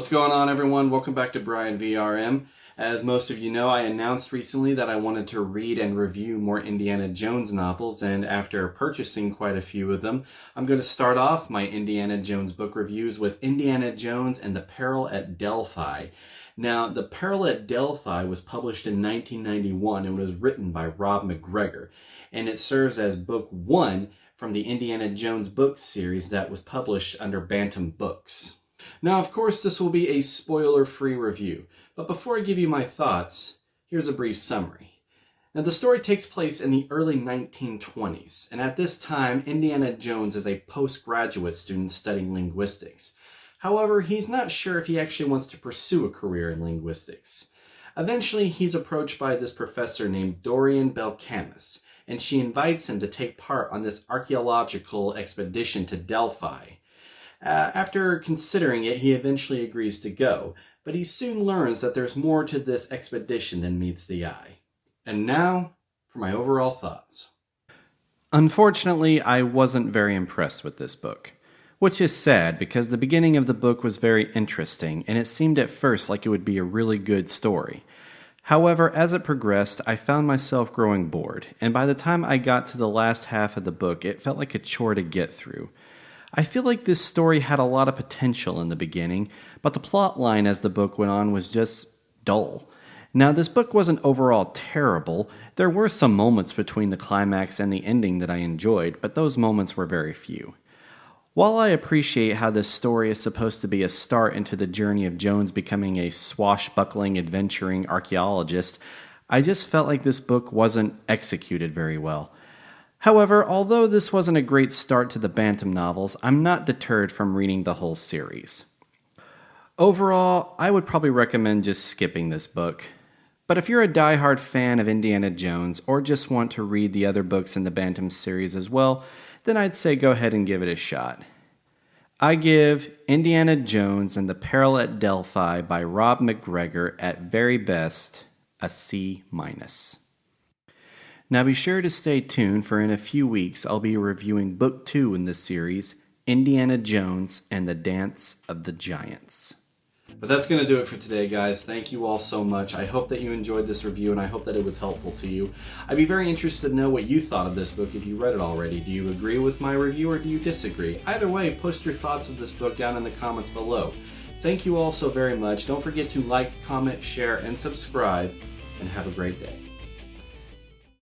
What's going on, everyone? Welcome back to Bryant VRM. As most of you know, I announced recently that I wanted to read and review more Indiana Jones novels, and after purchasing quite a few of them, I'm going to start off my Indiana Jones book reviews with Indiana Jones and the Peril at Delphi. Now, the Peril at Delphi was published in 1991 and was written by MacGregor, and it serves as book one from the Indiana Jones book series that was published under Bantam Books. Now, of course, this will be a spoiler-free review, but before I give you my thoughts, here's a brief summary. Now, the story takes place in the early 1920s, and at this time, Indiana Jones is a postgraduate student studying linguistics. However, he's not sure if he actually wants to pursue a career in linguistics. Eventually, he's approached by this professor named Dorian Belcamus, and she invites him to take part on this archaeological expedition to Delphi. After considering it, he eventually agrees to go, but he soon learns that there's more to this expedition than meets the eye. And now, for my overall thoughts. Unfortunately, I wasn't very impressed with this book, which is sad because the beginning of the book was very interesting, and it seemed at first like it would be a really good story. However, as it progressed, I found myself growing bored, and by the time I got to the last half of the book, it felt like a chore to get through. I feel like this story had a lot of potential in the beginning, but the plot line as the book went on was just dull. Now, this book wasn't overall terrible. There were some moments between the climax and the ending that I enjoyed, but those moments were very few. While I appreciate how this story is supposed to be a start into the journey of Jones becoming a swashbuckling, adventuring archaeologist, I just felt like this book wasn't executed very well. However, although this wasn't a great start to the Bantam novels, I'm not deterred from reading the whole series. Overall, I would probably recommend just skipping this book. But if you're a diehard fan of Indiana Jones, or just want to read the other books in the Bantam series as well, then I'd say go ahead and give it a shot. I give Indiana Jones and the Peril at Delphi by MacGregor at very best a C-. Now be sure to stay tuned, for in a few weeks I'll be reviewing Book 2 in this series, Indiana Jones and the Dance of the Giants. But that's going to do it for today, guys. Thank you all so much. I hope that you enjoyed this review, and I hope that it was helpful to you. I'd be very interested to know what you thought of this book if you read it already. Do you agree with my review or do you disagree? Either way, post your thoughts of this book down in the comments below. Thank you all so very much. Don't forget to like, comment, share, and subscribe, and have a great day.